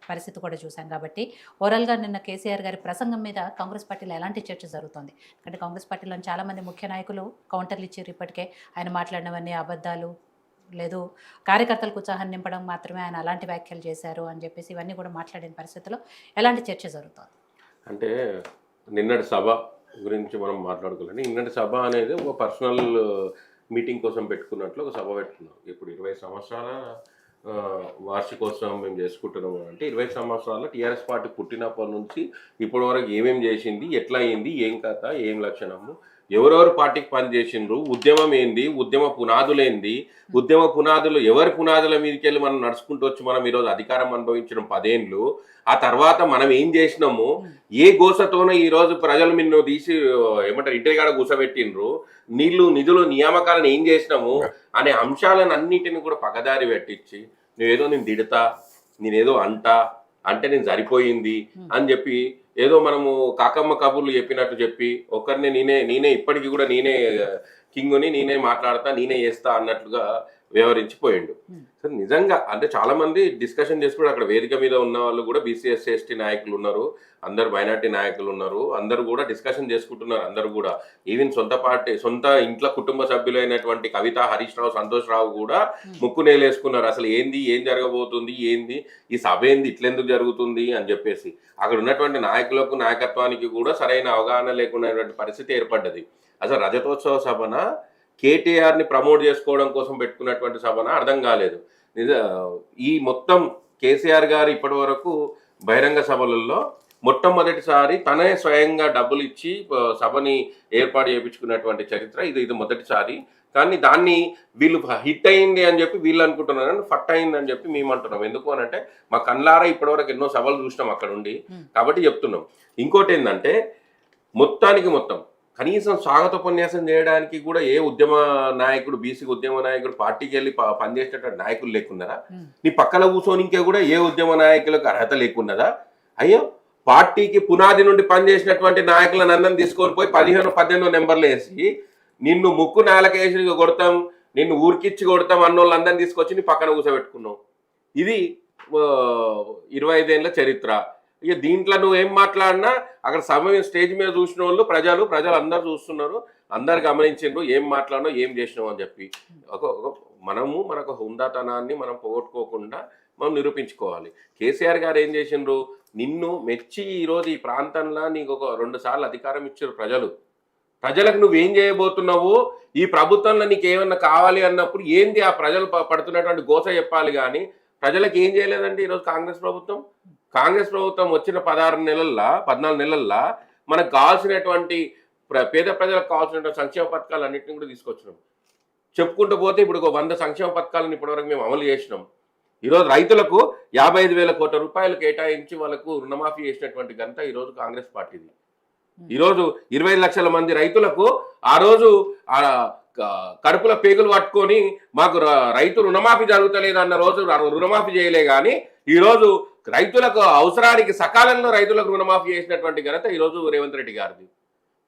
పరిస్థితి కూడా చూసాం కాబట్టి ఓవరాల్గా నిన్న కేసీఆర్ గారి ప్రసంగం మీద కాంగ్రెస్ పార్టీలో ఎలాంటి చర్చ జరుగుతుంది? అంటే కాంగ్రెస్ పార్టీలో చాలామంది ముఖ్య నాయకులు కౌంటర్లు ఇచ్చారు. ఇప్పటికే ఆయన మాట్లాడినవన్నీ అబద్ధాలు, లేదు కార్యకర్తలకు ఉత్సాహం నింపడం మాత్రమే ఆయన అలాంటి వ్యాఖ్యలు చేశారు అని చెప్పేసి ఇవన్నీ కూడా మాట్లాడిన పరిస్థితిలో ఎలాంటి చర్చ జరుగుతుంది? అంటే నిన్నటి సభ గురించి మనం మాట్లాడుకోవాలండి. నిన్నటి సభ అనేది ఒక పర్సనల్ మీటింగ్ కోసం పెట్టుకున్నట్లు ఒక సభ పెట్టుకున్నాం. ఇప్పుడు 20 సంవత్సరాల వార్షికోత్సవం మేము చేసుకుంటున్నాము అంటే 20 సంవత్సరాల టీఆర్ఎస్ పార్టీ పుట్టినప్పటి నుంచి ఇప్పటి వరకు ఏమేమి చేసింది, ఎట్లా అయింది, ఏం కథ, ఏం లక్షణము, ఎవరెవరు పార్టీకి పనిచేసిండ్రు, ఉద్యమం ఏంది, ఉద్యమ పునాదులు ఏంది, ఉద్యమ పునాదులు ఎవరి పునాదుల మీదకి వెళ్ళి మనం నడుచుకుంటూ వచ్చి మనం ఈరోజు అధికారం అనుభవించడం 10 ఏళ్ళు. ఆ తర్వాత మనం ఏం చేసినాము, ఏ గోసతోనో ఈరోజు ప్రజలు నిన్ను తీసి ఏమంటారు ఇంటికాడ కూసబెట్టిండ్రు, నిధులు నియామకాలను ఏం చేసినాము అనే అంశాలను అన్నిటిని కూడా పక్కదారి పెట్టించి నువ్వేదో నేను తిడతా, నేనేదో అంటే నేను సరిపోయింది అని చెప్పి ఏదో మనము కాకమ్మ కబుర్లు చెప్పినట్టు చెప్పి ఒకరిని నేనే ఇప్పటికీ కూడా నేనే కింగుని, నేనే మాట్లాడతా, నేనే చేస్తా అన్నట్లుగా వ్యవహరించిపోయిండు. సరే నిజంగా అంటే చాలా మంది డిస్కషన్ చేసుకుంటే అక్కడ వేదిక మీద ఉన్న వాళ్ళు కూడా బీసీఎస్ ఎస్టీ నాయకులు ఉన్నారు, అందరు మైనార్టీ నాయకులు ఉన్నారు, అందరూ కూడా డిస్కషన్ చేసుకుంటున్నారు. అందరూ కూడా ఈవెన్ సొంత ఇంట్లో కుటుంబ సభ్యులైనటువంటి కవిత, హరీష్ రావు, సంతోష్ రావు కూడా ముక్కు నేలేసుకున్నారు. అసలు ఏంది, ఏం జరగబోతుంది, ఏంది ఈ సభ ఏంది, ఇట్లెందుకు జరుగుతుంది అని చెప్పేసి అక్కడ ఉన్నటువంటి నాయకులకు, నాయకత్వానికి కూడా సరైన అవగాహన లేకున్నటువంటి పరిస్థితి ఏర్పడ్డది. అసలు రజతోత్సవ సభన కేటీఆర్ని ప్రమోట్ చేసుకోవడం కోసం పెట్టుకున్నటువంటి సభన అర్థం కాలేదు. ఈ మొత్తం కేసీఆర్ గారు ఇప్పటి వరకు బహిరంగ సభలలో మొట్టమొదటిసారి తనే స్వయంగా డబ్బులు ఇచ్చి సభని ఏర్పాటు చేయించుకున్నటువంటి చరిత్ర ఇది మొదటిసారి. కానీ దాన్ని వీళ్ళు హిట్ అయింది అని చెప్పి వీళ్ళు అనుకుంటున్నారు, ఫట్ అయింది అని చెప్పి మేము అంటున్నాం. ఎందుకు అని అంటే మా కళ్ళారా ఇప్పటివరకు ఎన్నో సభలు చూసినాం అక్కడ ఉండి, కాబట్టి చెప్తున్నాం. ఇంకోటి ఏంటంటే మొత్తం కనీసం స్వాగతోపన్యాసం చేయడానికి కూడా ఏ ఉద్యమ నాయకుడు, బీసీ ఉద్యమ నాయకుడు పార్టీకి వెళ్ళి పనిచేసేటటువంటి నాయకులు లేకున్నారా? నీ పక్కన కూర్చోనికే కూడా ఏ ఉద్యమ నాయకులకు అర్హత లేకున్నదా? అయ్యో, పార్టీకి పునాది నుండి పనిచేసినటువంటి నాయకులను అందరం తీసుకొని పోయి 15-18 నెంబర్లు వేసి నిన్ను ముక్కు నేలకేసి కొడతాం, నిన్ను ఊరికిచ్చి కొడతాం అన్నోళ్ళందరినీ తీసుకొచ్చి నీ పక్కన కూర్చోబెట్టుకున్నావు. ఇది 25 ఏళ్ళ చరిత్ర. ఇక దీంట్లో నువ్వు ఏం మాట్లాడినా అక్కడ సమయం స్టేజ్ మీద చూసిన వాళ్ళు ప్రజలు అందరు చూస్తున్నారు, అందరు గమనించిండ్రు ఏం మాట్లాడినో ఏం చేసినావు అని చెప్పి. మనకు హుందాతనాన్ని మనం పోగొట్టుకోకుండా మనం నిరూపించుకోవాలి. కేసీఆర్ గారు ఏం చేసిండ్రు, నిన్ను మెచ్చి ఈరోజు ఈ ప్రాంతంలో నీకు ఒక 2 సార్లు అధికారం ఇచ్చారు ప్రజలకు నువ్వేం చేయబోతున్నావు, ఈ ప్రభుత్వంలో నీకు ఏమన్నా కావాలి అన్నప్పుడు ఏంది ఆ ప్రజలు పడుతున్నటువంటి గోస చెప్పాలి. కానీ ప్రజలకు ఏం చేయలేదండి ఈరోజు కాంగ్రెస్ ప్రభుత్వం వచ్చిన 14 నెలల్లో మనకు కావాల్సినటువంటి పేద ప్రజలకు కావాల్సినటువంటి సంక్షేమ పథకాలు అన్నింటినీ కూడా తీసుకొచ్చినాం. చెప్పుకుంటూ పోతే ఇప్పుడు 100 సంక్షేమ పథకాలను ఇప్పటివరకు మేము అమలు చేసినాం. ఈరోజు రైతులకు 55,000 కోట్ల రూపాయలు కేటాయించి వాళ్ళకు రుణమాఫీ చేసినటువంటి ఘనత ఈరోజు కాంగ్రెస్ పార్టీది. ఈరోజు 25 లక్షల మంది రైతులకు ఆ రోజు కడుపుల పేగులు పట్టుకొని మాకు రైతు రుణమాఫీ జరుగుతలేదు అన్న రోజు రుణమాఫీ చేయలే. కానీ ఈరోజు రైతులకు అవసరానికి సకాలంలో రైతులకు రుణమాఫీ చేసినటువంటి ఘనత ఈరోజు రేవంత్ రెడ్డి గారిది.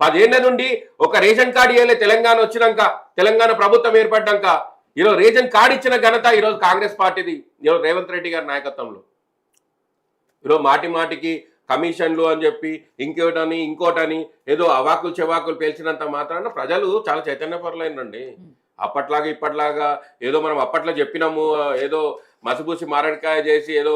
10 ఏళ్ల నుండి ఒక రేషన్ కార్డు ఇవ్వలే తెలంగాణ వచ్చినాక, తెలంగాణ ప్రభుత్వం ఏర్పడ్డాక ఈరోజు రేషన్ కార్డు ఇచ్చిన ఘనత ఈరోజు కాంగ్రెస్ పార్టీది, ఈరోజు రేవంత్ రెడ్డి గారి నాయకత్వంలో. ఈరోజు మాటికి కమిషన్లు అని చెప్పి ఇంకోటని ఏదో అవాకులు చెవాకులు పేల్చినంత మాత్రాన ప్రజలు చాలా చైతన్యపరులైనండి. ఇప్పట్లాగా ఏదో మనం అప్పట్లో చెప్పినాము, ఏదో మసిపూసి మారడికాయ చేసి ఏదో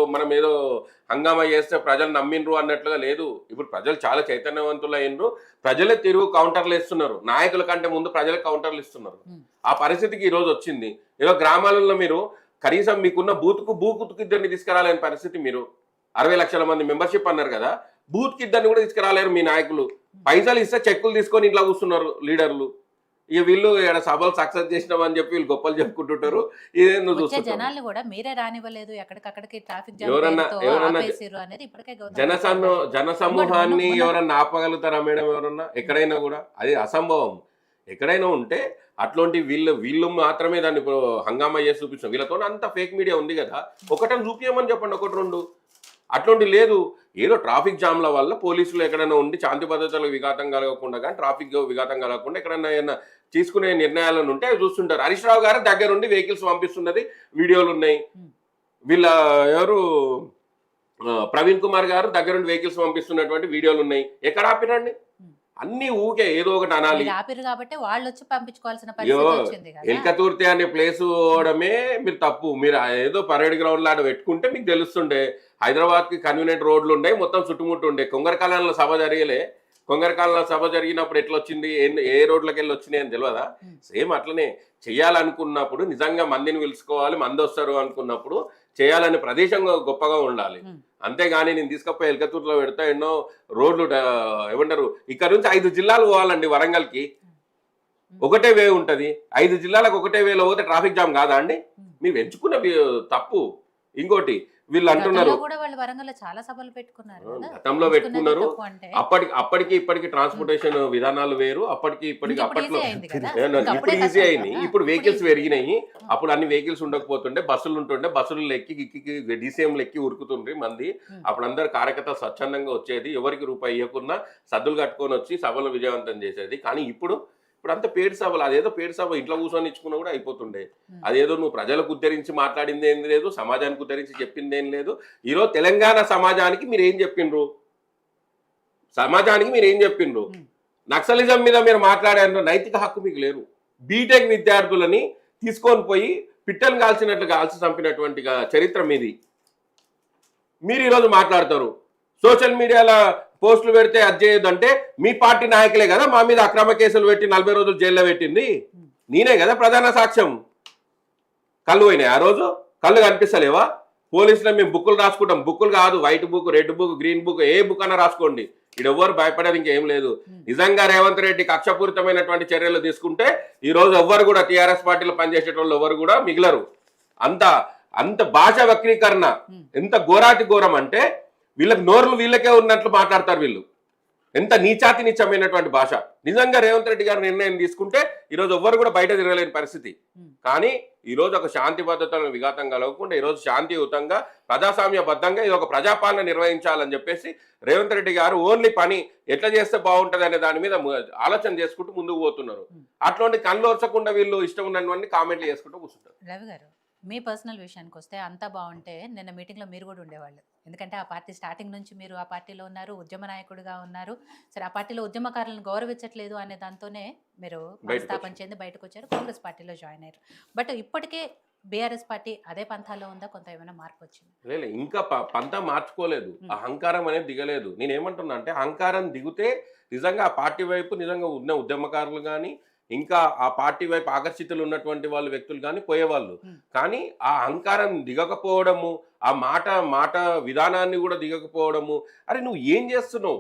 హంగామా చేస్తే ప్రజలు నమ్మిండ్రు అన్నట్లుగా లేదు. ఇప్పుడు ప్రజలు చాలా చైతన్యవంతులైనరు, ప్రజలే తిరుగు కౌంటర్లు ఇస్తున్నారు, నాయకుల కంటే ముందు ప్రజలకు కౌంటర్లు ఇస్తున్నారు. ఆ పరిస్థితికి ఈరోజు వచ్చింది. ఏదో గ్రామాలలో మీరు కనీసం మీకున్న బూత్కు ఇద్దరిని తీసుకురాలేని పరిస్థితి. మీరు 60 లక్షల మంది మెంబర్షిప్ అన్నారు కదా, బూత్కి ఇద్దరిని కూడా తీసుకురాలేరు మీ నాయకులు. పైసలు ఇస్తే చెక్కులు తీసుకొని ఇంట్లో కూర్చున్నారు లీడర్లు. ఇక వీళ్ళు ఇక్కడ సభలు సక్సెస్ చేసినామని చెప్పి వీళ్ళు గొప్పలు చెప్పుకుంటుంటారు. ఇదే నువ్వు జనాలు కూడా మీరే రానివ్వలేదు, ఎక్కడికక్కడికి ట్రాఫిక్ జనసమూహాన్ని ఎవరన్నా ఆపగలుగుతారా మేడం? ఎవరన్నా ఎక్కడైనా కూడా అది అసంభవం. ఎక్కడైనా ఉంటే అట్లాంటి వీళ్ళు మాత్రమే దాన్ని హంగామా చేసి చూపించాం. వీళ్ళతో అంత ఫేక్ మీడియా ఉంది కదా, ఒకటని చూపించమని చెప్పండి, 1-2. అట్లాంటి లేదు. ఏదో ట్రాఫిక్ జామ్ల వల్ల పోలీసులు ఎక్కడైనా ఉండి శాంతి భద్రతలకు విఘాతం కలగకుండా, కానీ ట్రాఫిక్ విఘాతం కలగకుండా ఎక్కడైనా ఏమైనా తీసుకునే నిర్ణయాలను ఉంటే అవి చూస్తుంటారు. హరీష్ రావు గారు దగ్గరుండి వెహికల్స్ పంపిస్తున్నది వీడియోలు ఉన్నాయి. వీళ్ళ ఎవరు ప్రవీణ్ కుమార్ గారు దగ్గర నుండి వెహికల్స్ పంపిస్తున్నటువంటి వీడియోలు ఉన్నాయి. ఎక్కడ ఆపినండి? అన్ని ఊకే ఏదో ఒకటి అనాలి. మీరు ఆపిరు కాబట్టి వాళ్ళు వచ్చి పంపించుకోవాల్సిన అయ్యో, పరిస్థితి వచ్చింది కదా. ఎల్కతుర్తి అనే ప్లేస్ పోవడమే మీరు తప్పు. మీరు ఏదో పరేడ్ గ్రౌండ్ లాంటి పెట్టుకుంటే మీకు తెలుస్తుండే. హైదరాబాద్ కి కన్వీనియంట్ రోడ్లు ఉండే, మొత్తం చుట్టుముట్టు ఉండే. కొంగరకాలంలో సభ జరగలే. కొంగరకాలంలో సభ జరిగినప్పుడు ఎట్లా వచ్చింది, ఏ రోడ్లకి వెళ్ళి వచ్చినాయి అని తెలియదా? సేమ్ అట్లనే చేయాలనుకున్నప్పుడు నిజంగా మందిని పిలుచుకోవాలి, మంది వస్తారు అనుకున్నప్పుడు చేయాలని ప్రదేశం గొప్పగా ఉండాలి. అంతేగాని నేను తీసుకపోయి ఎల్కతూరులో పెడతా ఎన్నో రోడ్లు ఏమంటారు, ఇక్కడ నుంచి 5 జిల్లాలు పోవాలండి వరంగల్కి. ఒకటే వే ఉంటది. 5 జిల్లాలకు ఒకటే వేలో పోతే ట్రాఫిక్ జామ్ కాదా అండి? మీరు ఎంచుకున్న తప్పు. ఇంకోటి వీళ్ళు అంటున్నారు, వరంగల్ చాలా సభలు పెట్టుకున్నారు కదా. గతంలో పెట్టుకున్నారు. తక్కువ అంటే అప్పటికి ఇప్పటికి ట్రాన్స్పోర్టేషన్ విధానాలు వేరు. అప్పటికి ఇప్పటికి ఇప్పుడు అప్పట్లో easy అయింది కదా. ఇప్పుడు ఈజీ అయింది. ఇప్పుడు వెహికల్స్ పెరిగినాయి. అప్పుడు అన్ని వెహికల్స్ ఉండకపోతుండే, బస్సులు ఉంటుండే. బస్సులు ఎక్కి డీసీఎంలు ఎక్కి ఉరుకుతుండ్రి మంది. అప్పుడు అందరు కార్యకర్త స్వచ్ఛందంగా వచ్చేది. ఎవరికి రూపాయి ఇవ్వకుండా సద్దులు కట్టుకొని వచ్చి సభలు విజయవంతం చేసేది. కానీ ఇప్పుడు అంత పేరు సభలు, అదేదో పేరు సభ ఇంట్లో కూర్చొని ఇచ్చుకున్నా కూడా అయిపోతుండే. అదేదో నువ్వు ప్రజలకు ఉద్ధరించి మాట్లాడింది ఏం లేదు, సమాజానికి ఉద్ధరించి చెప్పింది ఏం లేదు. ఈరోజు తెలంగాణ సమాజానికి మీరు ఏం చెప్పిండ్రు? నక్సలిజం మీద మీరు మాట్లాడారు, నైతిక హక్కు మీకు లేరు. బీటెక్ విద్యార్థులని తీసుకొని పోయి పిట్టలు కాల్చినట్లు కాల్చి చంపినటువంటి చరిత్ర మీది. మీరు ఈరోజు మాట్లాడతారు. సోషల్ మీడియాలో పోస్టులు పెడితే అది చేయొద్దంటే మీ పార్టీ నాయకులే కదా మా మీద అక్రమ కేసులు పెట్టి 40 రోజులు జైల్లో పెట్టింది. నేనే కదా ప్రధాన సాక్ష్యం. కళ్ళు పోయినాయి ఆ రోజు? కళ్ళు కనిపిస్తలేవా? పోలీసులో మేము బుక్కులు రాసుకుంటాం. బుక్కులు కాదు, white book, red book, green book, ఏ బుక్ అన్నా రాసుకోండి. ఇక్కడ ఎవ్వరు భయపడేది ఇంకేం లేదు. నిజంగా రేవంత్ రెడ్డి కక్షపూరితమైనటువంటి చర్యలు తీసుకుంటే ఈ రోజు ఎవ్వరు కూడా టీఆర్ఎస్ పార్టీలో పనిచేసేటోళ్ళు ఎవరు కూడా మిగలరు. అంత భాష వక్రీకరణ ఎంత ఘోరాతి ఘోరం అంటే వీళ్ళకి నోర్లు వీళ్ళకే ఉన్నట్లు మాట్లాడతారు వీళ్ళు. ఎంత నీచాతి నీచమైనటువంటి భాష. నిజంగా రేవంత్ రెడ్డి గారు నిర్ణయం తీసుకుంటే ఈరోజు ఎవ్వరు కూడా బయట తిరగలేని పరిస్థితి. కానీ ఈరోజు ఒక శాంతి భద్రతలను విఘాతం కలగకుండా ఈరోజు శాంతియుతంగా ప్రజాస్వామ్యబద్ధంగా ఇది ఒక ప్రజాపాలన నిర్వహించాలని చెప్పేసి రేవంత్ రెడ్డి గారు ఓన్లీ పని ఎట్లా చేస్తే బాగుంటుంది అనే దాని మీద ఆలోచన చేసుకుంటూ ముందుకు పోతున్నారు. అట్లాంటి కళ్ళోర్చకుండా వీళ్ళు ఇష్టం ఉన్నవన్నీ కామెంట్లు చేసుకుంటూ కూర్చుంటారు. రవి గారు, మీ పర్సనల్ విషయానికి వస్తే అంతా బాగుంటే నిన్న మీటింగ్లో మీరు కూడా ఉండేవాళ్ళు. ఎందుకంటే ఆ పార్టీ స్టార్టింగ్ నుంచి మీరు ఆ పార్టీలో ఉన్నారు, ఉద్యమ నాయకుడిగా ఉన్నారు. సరే, ఆ పార్టీలో ఉద్యమకారులను గౌరవించట్లేదు అనే దాంతోనే మీరు మనస్తాపన చెంది బయటకు వచ్చారు, కాంగ్రెస్ పార్టీలో జాయిన్ అయ్యారు. బట్ ఇప్పటికే బీఆర్ఎస్ పార్టీ అదే పంథాలో ఉందా? కొంత ఏమైనా మార్పు వచ్చింది? లేదు, ఇంకా పంతా మార్చుకోలేదు. అహంకారం అనేది దిగలేదు. నేనేమంటున్నా అంటే అహంకారం దిగితే నిజంగా ఆ పార్టీ వైపు నిజంగా ఉన్న ఉద్యమకారులు కానీ ఇంకా ఆ పార్టీ వైపు ఆకర్షితులు ఉన్నటువంటి వాళ్ళు వ్యక్తులు కానీ పోయేవాళ్ళు. కానీ ఆ అహంకారం దిగకపోవడము, ఆ మాట విధానాన్ని కూడా దిగకపోవడము. అరే నువ్వు ఏం చేస్తున్నావు?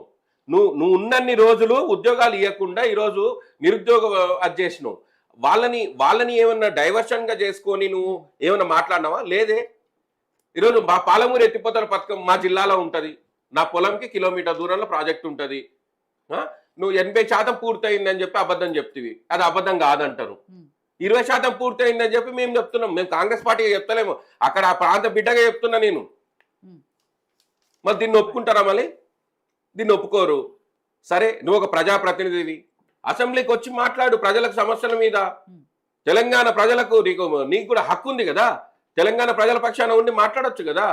నువ్వు ఉన్నన్ని రోజులు ఉద్యోగాలు ఇవ్వకుండా ఈరోజు నిరుద్యోగ అది చేసినావు. వాళ్ళని ఏమన్నా డైవర్షన్ గా చేసుకొని నువ్వు ఏమన్నా మాట్లాడినావా? లేదే. ఈరోజు మా పాలమూరు ఎత్తిపోతల పథకం మా జిల్లాలో ఉంటది. నా పొలంకి కిలోమీటర్ దూరంలో ప్రాజెక్ట్ ఉంటది. నువ్వు 80% పూర్తయిందని చెప్పి అబద్ధం చెప్తివి. అది అబద్ధం కాదంటారు. 20% పూర్తయిందని చెప్పి మేము చెప్తున్నాం. మేము కాంగ్రెస్ పార్టీగా చెప్తలేము, అక్కడ ఆ ప్రాంత బిడ్డగా చెప్తున్నా నేను. మరి దీన్ని ఒప్పుకుంటారా? మళ్ళీ దీన్ని ఒప్పుకోరు. సరే, నువ్వు ఒక ప్రజాప్రతినిధివి, అసెంబ్లీకి వచ్చి మాట్లాడు ప్రజలకు సమస్యల మీద. తెలంగాణ ప్రజలకు నీకు కూడా హక్కు ఉంది కదా. తెలంగాణ ప్రజల పక్షాన ఉండి మాట్లాడొచ్చు కదా.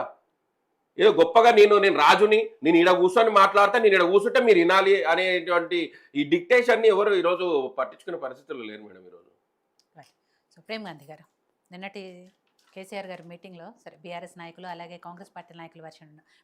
ఏదో గొప్పగా నేను రాజుని, నేను ఈడ కూర్చొని మాట్లాడతా, నేను ఈడ కూర్చుంటే మీరు వినాలి అనేటువంటి ఈ డిక్టేషన్ని ఎవరు ఈరోజు పట్టించుకునే పరిస్థితుల్లో లేరు మేడం ఈరోజు. సో ప్రేమ్ గాంధీ గారు, నిన్నటి కేసీఆర్ గారి మీటింగ్లో సరే బీఆర్ఎస్ నాయకులు అలాగే కాంగ్రెస్ పార్టీ నాయకుల వర్షన్